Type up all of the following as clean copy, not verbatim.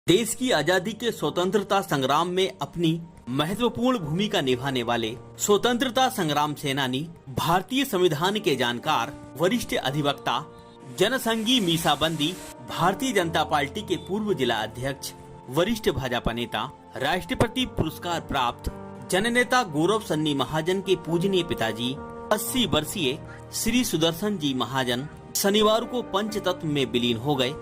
देश की आजादी के स्वतंत्रता संग्राम में अपनी महत्वपूर्ण भूमिका निभाने वाले स्वतंत्रता संग्राम सेनानी, भारतीय संविधान के जानकार, वरिष्ठ अधिवक्ता, जनसंघी मीसाबंदी, भारतीय जनता पार्टी के पूर्व जिला अध्यक्ष, वरिष्ठ भाजपा नेता, राष्ट्रपति पुरस्कार प्राप्त जननेता गौरव सन्नी महाजन के पूजनीय पिताजी 80 वर्षीय श्री सुदर्शन जी महाजन शनिवार को पंचतत्व में विलीन हो गए।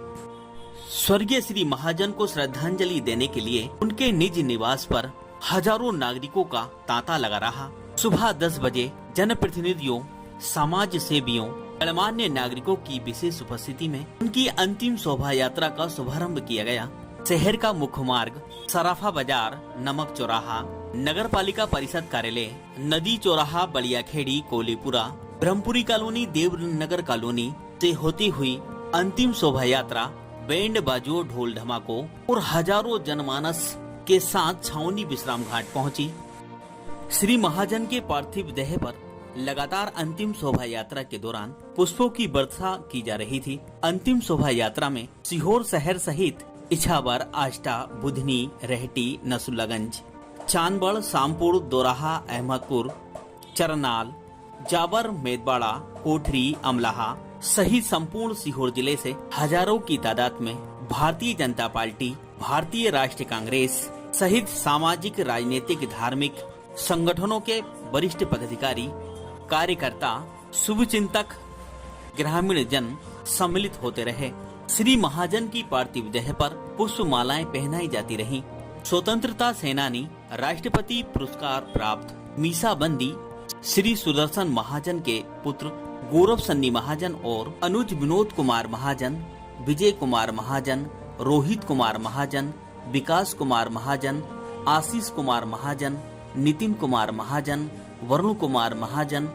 स्वर्गीय श्री महाजन को श्रद्धांजलि देने के लिए उनके निज निवास पर हजारों नागरिकों का तांता लगा रहा। सुबह 10 बजे जनप्रतिनिधियों, समाज सेवियों, गणमान्य नागरिकों की विशेष उपस्थिति में उनकी अंतिम शोभा यात्रा का शुभारंभ किया गया। शहर का मुख्य मार्ग, सराफा बाजार, नमक चौराहा, नगर पालिका परिषद कार्यालय, नदी चौराहा, बलियाखेड़ी, कोलीपुरा, ब्रह्मपुरी कॉलोनी, देवनगर कॉलोनी से होती हुई अंतिम शोभा यात्रा बैंड बाजों, ढोल धमाकों और हजारों जनमानस के साथ छावनी विश्राम घाट पहुंची। श्री महाजन के पार्थिव देह पर लगातार अंतिम शोभा यात्रा के दौरान पुष्पों की वर्षा की जा रही थी। अंतिम शोभा यात्रा में सीहोर शहर सहित इछावर, आष्टा, बुधनी, रेहटी, नसुल्लागंज, चांदबड़, शामपुर, दोराहा, अहमदपुर, चरनाल, जाबर, मेदवाड़ा, कोठरी, अमलाहा सहित संपूर्ण सीहोर जिले से हजारों की तादाद में भारतीय जनता पार्टी, भारतीय राष्ट्रीय कांग्रेस सहित सामाजिक, राजनीतिक, धार्मिक संगठनों के वरिष्ठ पदाधिकारी, कार्यकर्ता, शुभचिंतक, ग्रामीण जन सम्मिलित होते रहे। श्री महाजन की पार्थिव देह पर पुष्प मालाएं पहनाई जाती रहीं। स्वतंत्रता सेनानी, राष्ट्रपति पुरस्कार प्राप्त मीसाबंदी श्री सुदर्शन महाजन के पुत्र गौरव सन्नी महाजन और अनुज विनोद कुमार महाजन, विजय कुमार महाजन, रोहित कुमार महाजन, विकास कुमार महाजन, आशीष कुमार महाजन, नितिन कुमार महाजन, वरुण कुमार महाजन,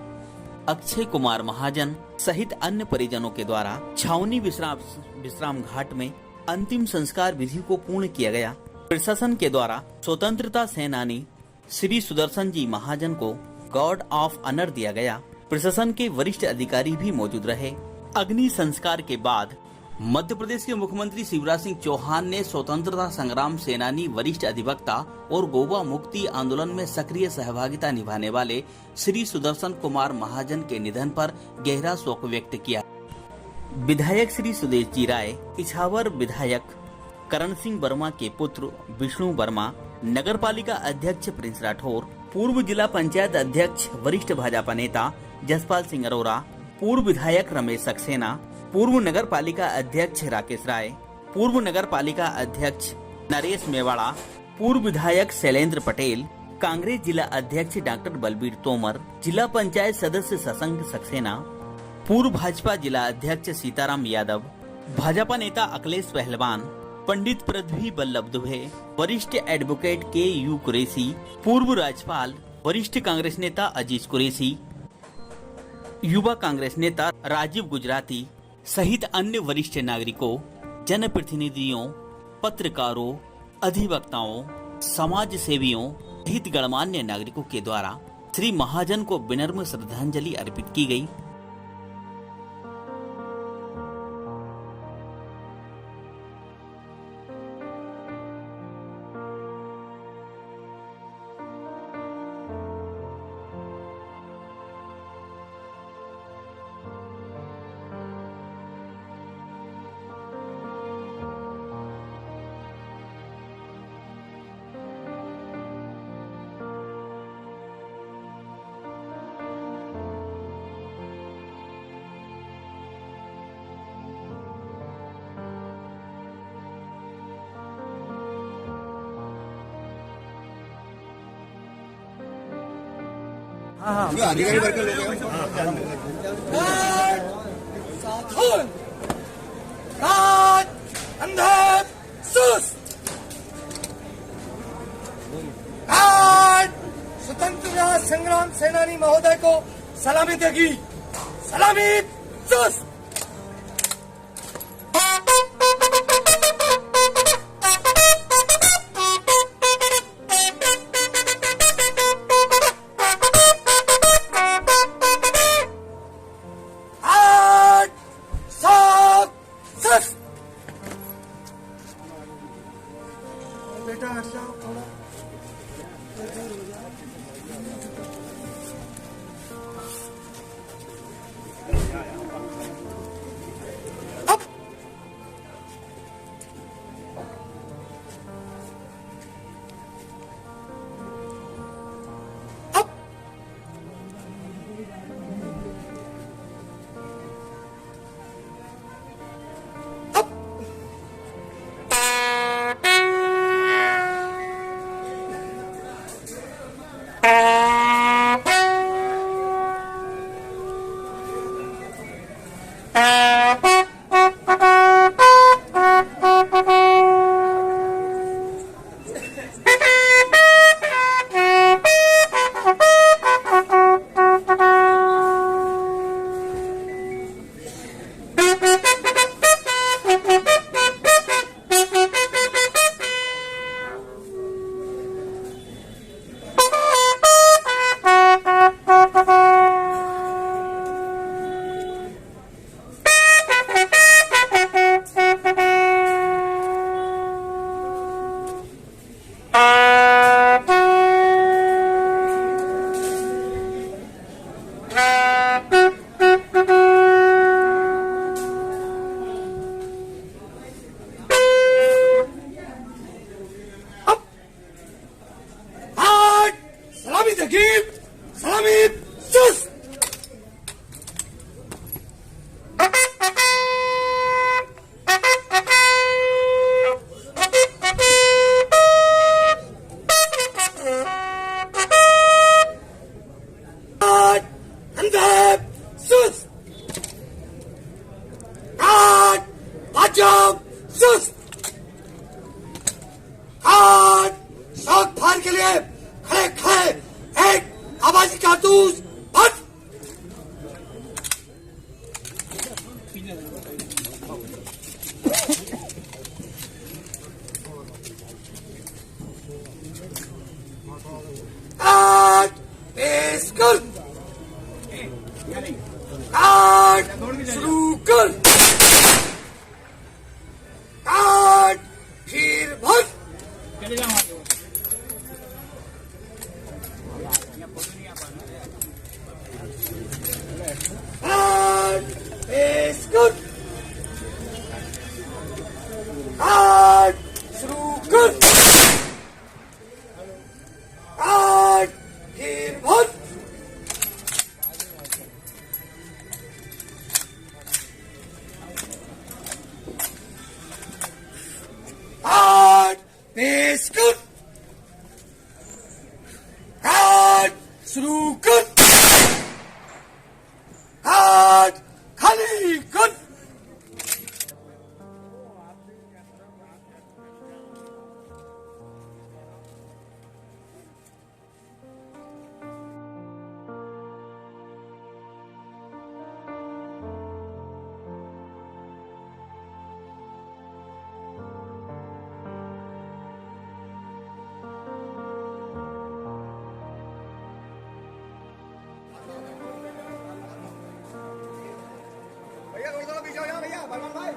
अक्षय कुमार महाजन सहित अन्य परिजनों के द्वारा छावनी विश्राम घाट में अंतिम संस्कार विधि को पूर्ण किया गया। प्रशासन के द्वारा स्वतंत्रता सेनानी श्री सुदर्शन जी महाजन को गार्ड ऑफ ऑनर दिया गया। प्रशासन के वरिष्ठ अधिकारी भी मौजूद रहे। अग्नि संस्कार के बाद मध्य प्रदेश के मुख्यमंत्री शिवराज सिंह चौहान ने स्वतंत्रता संग्राम सेनानी, वरिष्ठ अधिवक्ता और गोवा मुक्ति आंदोलन में सक्रिय सहभागिता निभाने वाले श्री सुदर्शन कुमार महाजन के निधन पर गहरा शोक व्यक्त किया। विधायक श्री सुदेश जी राय, इछावर विधायक करण सिंह वर्मा के पुत्र विष्णु वर्मा, नगर पालिका अध्यक्ष प्रिंस राठौर, पूर्व जिला पंचायत अध्यक्ष, वरिष्ठ भाजपा नेता जसपाल सिंह अरोरा, पूर्व विधायक रमेश सक्सेना, पूर्व नगर पालिका अध्यक्ष राकेश राय, पूर्व नगर पालिका अध्यक्ष नरेश मेवाड़ा, पूर्व विधायक शैलेंद्र पटेल, कांग्रेस जिला अध्यक्ष डॉक्टर बलबीर तोमर, जिला पंचायत सदस्य शशांक सक्सेना, पूर्व भाजपा जिला अध्यक्ष सीताराम यादव, भाजपा नेता अखिलेश पहलवान, पंडित पृथ्वी बल्लभ दुबे, वरिष्ठ एडवोकेट के यू कुरैशी, पूर्व राज्यपाल, वरिष्ठ कांग्रेस नेता अजीज कुरैशी, युवा कांग्रेस नेता राजीव गुजराती सहित अन्य वरिष्ठ नागरिकों, जनप्रतिनिधियों, पत्रकारों, अधिवक्ताओं, समाज सेवियों सहित गणमान्य नागरिकों के द्वारा श्री महाजन को विनम्र श्रद्धांजलि अर्पित की गई। अधिकारी वर्ग के लोग स्वतंत्रता संग्राम सेनानी महोदय को सलामी देगी। सलामी सुस्त। बेटा हट जाओ थोड़ा। अब अब अब सलामी तकीब, सलामी सुस्त। अंदर सुस्त, हाथ पाचम सुस्त, हाथ शौक फार के लिए खड़े खड़े एक आवाजी कारतूस फट। काट पेश कर, काट शुरू कर, काट फिर भर। काट पेश कर, काट शुरू कर, काट फिर भर। काट पेश कर, काट शुरू कर, काट खाली कर। भैया थोड़ा सा पीछे हो जाओ भैया, बलवान भाई।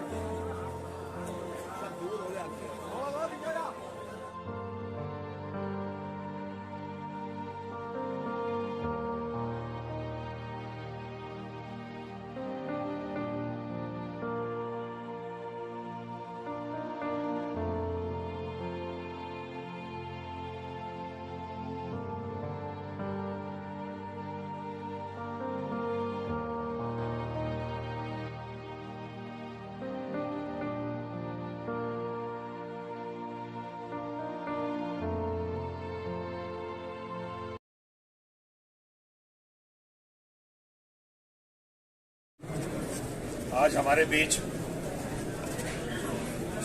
आज हमारे बीच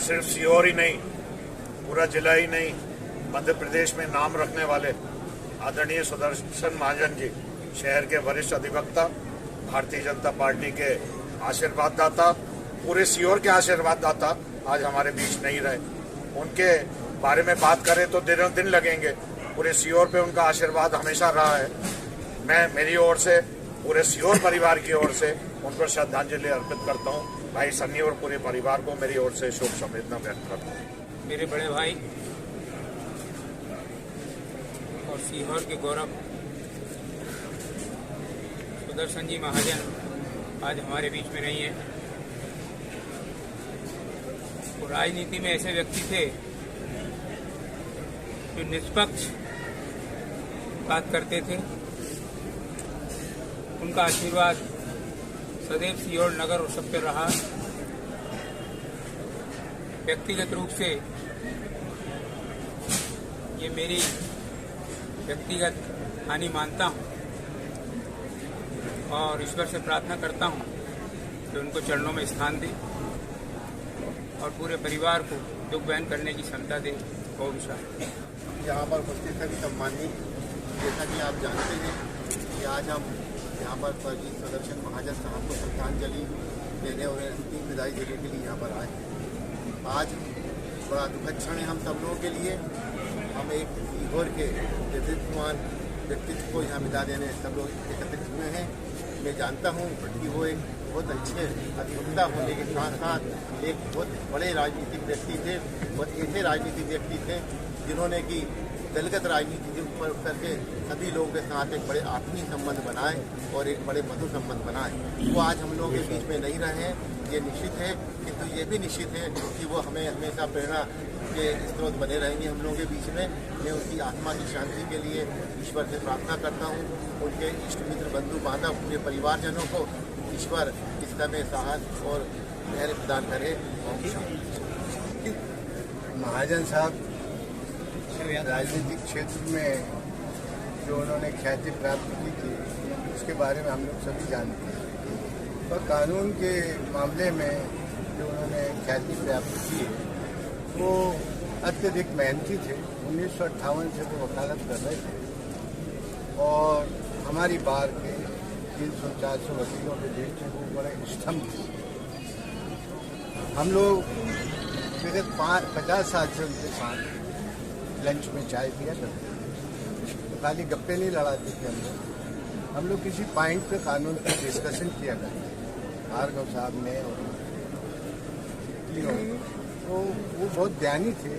सिर्फ सीहोर ही नहीं, पूरा जिला ही नहीं, मध्य प्रदेश में नाम रखने वाले आदरणीय सुदर्शन महाजन जी, शहर के वरिष्ठ अधिवक्ता, भारतीय जनता पार्टी के आशीर्वाद दाता, पूरे सीहोर के आशीर्वाद दाता आज हमारे बीच नहीं रहे। उनके बारे में बात करें तो दिनों दिन लगेंगे। पूरे सीहोर पे उनका आशीर्वाद हमेशा रहा है। मैं मेरी ओर से, पूरे सीहोर परिवार की ओर से उन पर श्रद्धांजलि अर्पित करता हूँ। भाई सन्नी और पूरे परिवार को मेरी ओर से शोक संवेदना व्यक्त करता हूँ। मेरे बड़े भाई और सीहोर के गौरव सुदर्शन जी महाजन आज हमारे बीच में नहीं है। वो राजनीति में ऐसे व्यक्ति थे जो निष्पक्ष बात करते थे। उनका आशीर्वाद सदैव सीहोर नगर और सब पे रहा। व्यक्तिगत रूप से ये मेरी व्यक्तिगत हानि मानता हूँ और ईश्वर से प्रार्थना करता हूँ कि उनको चरणों में स्थान दे और पूरे परिवार को दुख बहन करने की क्षमता दे। ओम शांति। यहाँ पर उपस्थित सभी सम्मानित, जैसा कि आप जानते हैं कि आज हम यहाँ पर स्वर्गीय सुदर्शन महाजन साहब को श्रद्धांजलि देने और अंतिम विदाई देने के लिए यहाँ पर आए। आज बड़ा दुखद क्षण है हम सब लोगों के लिए। हम एक सीहोर के नेतृत्ववान व्यक्तित्व को यहाँ विदा देने सब लोग एकत्रित हुए हैं। मैं जानता हूँ कि वो एक बहुत अच्छे अधिवक्ता होने के साथ साथ एक बहुत बड़े राजनीतिक व्यक्ति थे और ऐसे राजनीतिक व्यक्ति थे जिन्होंने कि दलगत राजनीति के ऊपर करके सभी लोगों के साथ एक बड़े आत्मीय संबंध बनाए और एक बड़े मधुर संबंध बनाए। वो आज हम लोगों के बीच में नहीं रहे, ये निश्चित है, किंतु ये भी निश्चित है कि वो हमें हमेशा प्रेरणा के स्रोत बने रहेंगे हम लोगों के बीच में। मैं उनकी आत्मा की शांति के लिए ईश्वर से प्रार्थना करता हूँ। उनके इष्ट मित्र बंधु बांधव पूरे परिवारजनों को ईश्वर इस समय साहस और धैर्य प्रदान करे। महाजन साहब राजनीतिक क्षेत्र में जो उन्होंने ख्याति प्राप्त की थी उसके बारे में हम लोग सभी जानते हैं। और कानून के मामले में जो उन्होंने ख्याति प्राप्त की है वो अत्यधिक मेहनती थे। 1958 से वो वकालत कर रहे थे और हमारी बार के 300-400 वकीलों के बीच में वो बड़े स्तंभ थे। हम लोग विगत 50 साल से उनके साथ लंच में चाय पिया करते थे, तो खाली गप्पे नहीं लड़ाते थे हम लोग किसी पॉइंट पे कानून पर डिस्कशन किया करते थे। भार्गव साहब ने और तो वो बहुत ज्ञानी थे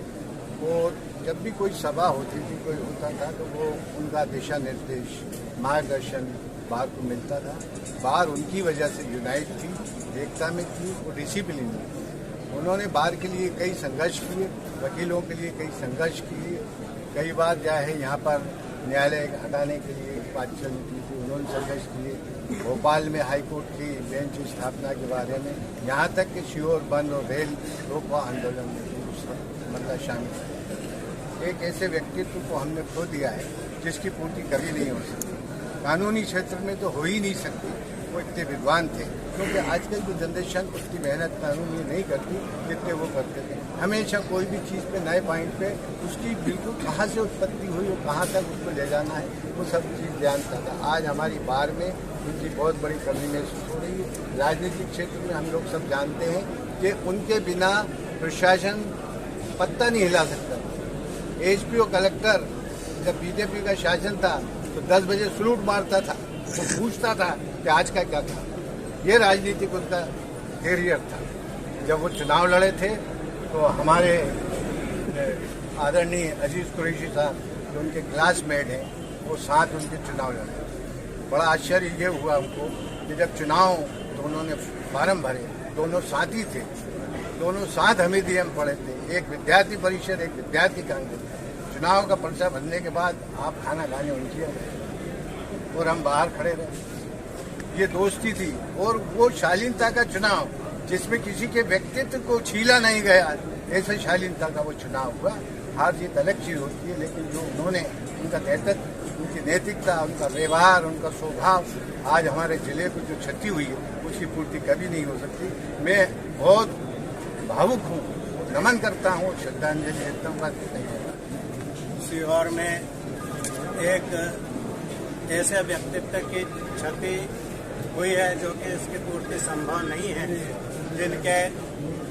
और जब भी कोई सभा होती थी, कोई होता था तो वो उनका दिशा निर्देश मार्गदर्शन बार को मिलता था। बार उनकी वजह से यूनाइट थी, एकता में थी और डिसिप्लिन में। उन्होंने बार के लिए कई संघर्ष किए, वकीलों के लिए कई संघर्ष किए। कई बार क्या है यहाँ पर न्यायालय हटाने के लिए बात चलती थी, उन्होंने संघर्ष किए। भोपाल में हाईकोर्ट की बेंच स्थापना के बारे में, यहाँ तक कि सीहोर बंद और रेल रोको आंदोलन में मतलब शामिल। एक ऐसे व्यक्तित्व को हमने खो दिया है जिसकी पूर्ति कभी नहीं हो सकती। कानूनी क्षेत्र में तो हो ही नहीं सकती। वो इतने विद्वान थे, क्योंकि आजकल की जनरेशन उतनी मेहनत कानून में नहीं करती जितने वो करते थे। हमेशा कोई भी चीज़ पे नए पॉइंट पे उसकी बिल्कुल कहाँ से उत्पत्ति हुई और कहाँ तक उसको ले जाना है वो सब चीज़ जानता था। आज हमारी बार में उनकी बहुत बड़ी कमी महसूस हो रही है। राजनीतिक क्षेत्र में हम लोग सब जानते हैं कि उनके बिना प्रशासन पत्ता नहीं हिला सकता। एसपी और कलेक्टर जब बीजेपी का शासन था तो 10 बजे सलूट मारता था, वो पूछता था कि आज का क्या था। ये राजनीतिक उनका कैरियर था। जब वो चुनाव लड़े थे तो हमारे आदरणीय अजीज कुरैशी साहब जो उनके क्लासमेट हैं वो साथ उनके चुनाव लड़े। बड़ा आश्चर्य ये हुआ हमको कि जब चुनाव तो उन्होंने फार्म भरे, दोनों साथी थे, दोनों साथ हमीदिया में पढ़े थे, एक विद्यार्थी परिषद एक विद्यार्थी कांग्रेस। चुनाव का पर्चा भरने के बाद आप खाना खाने उनकी और हम बाहर खड़े रहे। ये दोस्ती थी और वो शालीनता का चुनाव जिसमें किसी के व्यक्तित्व को छीला नहीं गया, ऐसे शालीनता का वो चुनाव हुआ। हार जीत अलग चीज होती है, लेकिन जो उन्होंने उनका नेतृत्व, उनकी नैतिकता, उनका व्यवहार, उनका स्वभाव आज हमारे जिले को जो क्षति हुई है उसकी पूर्ति कभी नहीं हो सकती। मैं बहुत भावुक हूँ, नमन करता हूँ, श्रद्धांजलि देता हूँ। सीहोर में एक ऐसे व्यक्तित्व की क्षति हुई है जो कि इसकी पूर्ति संभव नहीं है, जिनके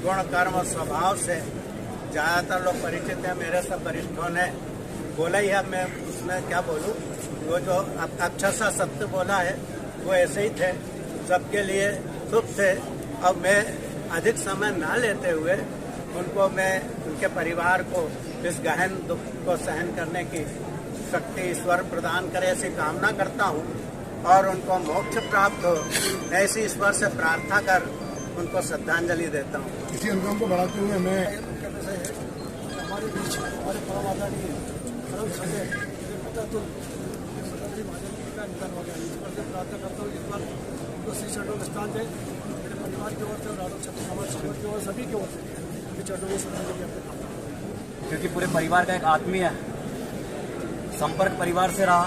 गुण कर्म और स्वभाव से ज़्यादातर लोग परिचित हैं। मेरे सब वरिष्ठों ने बोला ही है, मैं उसमें क्या बोलूं। वो जो अच्छा सा सत्य बोला है वो ऐसे ही थे, सबके लिए शुभ थे। अब मैं अधिक समय ना लेते हुए उनको, मैं उनके परिवार को इस गहन दुख को सहन करने की शक्ति ईश्वर प्रदान करे ऐसी कामना करता हूँ और उनको मोक्ष प्राप्त हो ऐसी ईश्वर से प्रार्थना कर उनको श्रद्धांजलि देता हूँ। इसी अनुक्रम को बढ़ाते हुए मैं हमारे बीच हमारे परम आदरणीय परम सदय का निधन हो गया। ईश्वर से प्रार्थना करता हूँ ईश्वर उनको श्री चरणों में स्थान दे। मेरे परिवार की ओर से राघव छत्र समाज की ओर सभी की ओर से उनके चरणों में श्रद्धांजलि अर्पित करता हूँ। क्योंकि पूरे परिवार का एक आत्मीय संपर्क परिवार से रहा,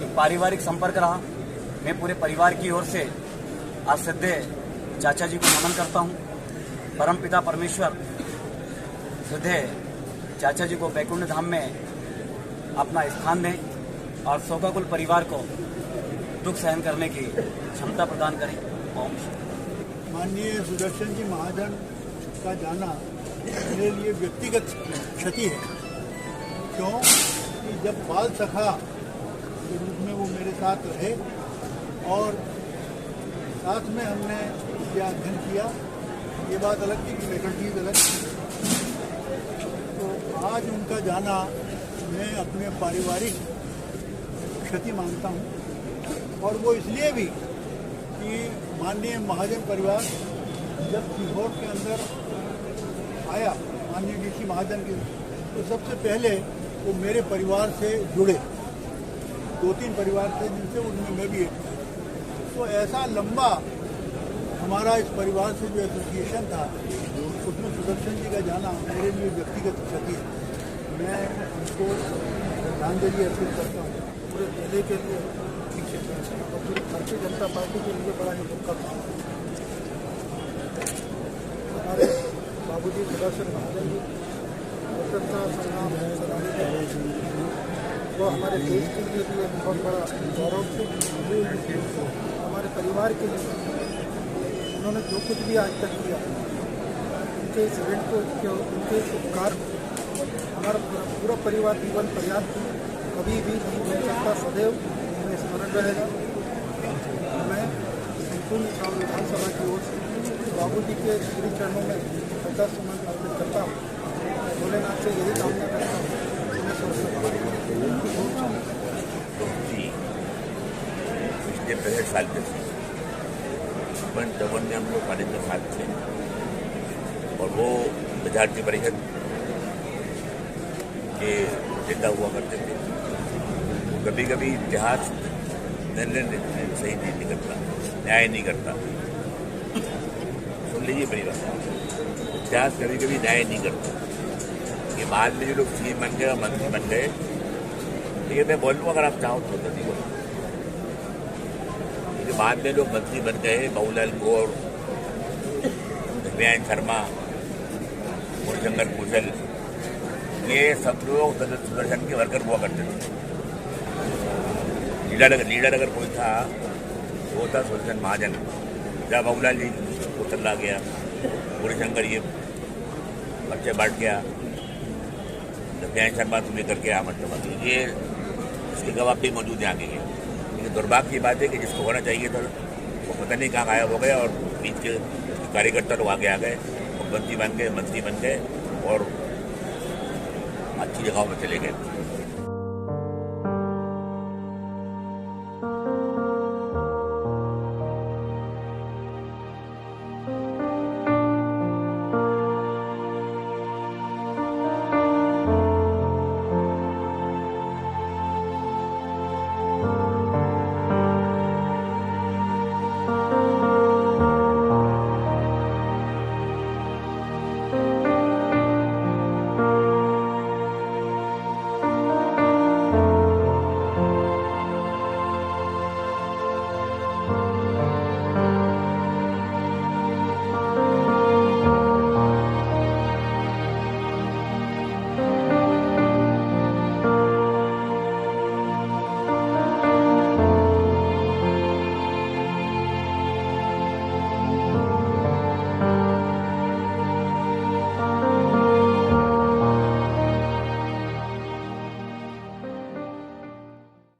एक पारिवारिक संपर्क रहा। मैं पूरे परिवार की ओर से आज श्रद्धेय चाचा जी को नमन करता हूँ। परम पिता परमेश्वर श्रद्धेय चाचा जी को वैकुंठ धाम में अपना स्थान दें और शोकाकुल परिवार को दुख सहन करने की क्षमता प्रदान करें। ओम। माननीय सुदर्शन जी महाजन का जाना मेरे लिए व्यक्तिगत क्षति है। क्यों कि जब बाल सखा के रूप में वो मेरे साथ रहे और साथ में हमने यह अध्ययन किया, ये बात अलग थी कि फैकल्टीज अलग थी। तो आज उनका जाना मैं अपने पारिवारिक क्षति मानता हूँ और वो इसलिए भी कि माननीय महाजन परिवार जब सीहोर के अंदर आया माननीय डीसी महाजन के, तो सबसे पहले वो मेरे परिवार से जुड़े। 2-3 परिवार थे जिनसे उनमें मैं भी एक था। तो ऐसा लंबा हमारा इस परिवार से जो एसोसिएशन था उसमें सुदर्शन जी का जाना मेरे लिए व्यक्तिगत क्षति है। मैं उनको श्रद्धांजलि अर्पित करता हूँ। पूरे जिले के लिए और पूरी भारतीय जनता पार्टी के लिए बड़ा ही दुखद था। हमारे बाबूजी सुदर्शन महाजन जी स्वतंत्रता संग्राम सेनानी, वो हमारे देश के लिए भी एक बहुत बड़ा गौरव थे। हमारे परिवार के लिए उन्होंने जो कुछ भी आज तक किया, उनके इस इवेंट को, उनके इस उपकार हमारा पूरा परिवार जीवन पर्याप्त कभी भी नहीं मिल सकता। सदैव हमें स्मरण रहेगा। मैं संपूर्ण शाम विधानसभा की ओर से बाबूजी के श्री चरणों में श्रद्धा सुमन अर्पित करता हूँ। भोलेनाथ से यही कामना करता हूँ। पिछले 65 साल के चौवन में हम लोग कॉलेज में साथ थे और वो विद्यार्थी परिषद के नेता हुआ करते थे। कभी कभी इतिहास निर्णय सही नहीं करता, न्याय नहीं करता। सुन लीजिए मेरी बात, इतिहास कभी कभी न्याय नहीं करता। ये बाद में जो लोग सीएम बन गए और मंत्री बन गए, ये मैं बोल लूँ अगर आप चाहो तो नहीं बोलो। बाद में लोग मंत्री बन गए, बाबूलाल गौर, दिव्यांग शर्मा, मुरशंकर कुशल, ये सब लोग सुदर्शन के वर्कर हुआ करते थे। लीडर अगर कोई था वो था सुदर्शन महाजन। जब बाबूलाल जी को चला गया, मुरशंकर ये बच्चे बैठ गया, दिव्यांग शर्मा तुम लेकर के मतलब ये इसके गवाह भी मौजूद हैं आगे के। दुर्भाग्य की बात है कि जिसको होना चाहिए था वो पता नहीं कहाँ गायब हो गया और बीच के कार्यकर्ता लोग आगे आ गए, मुख्यमंत्री बन गए, मंत्री बन गए और अच्छी जगहों में चले गए।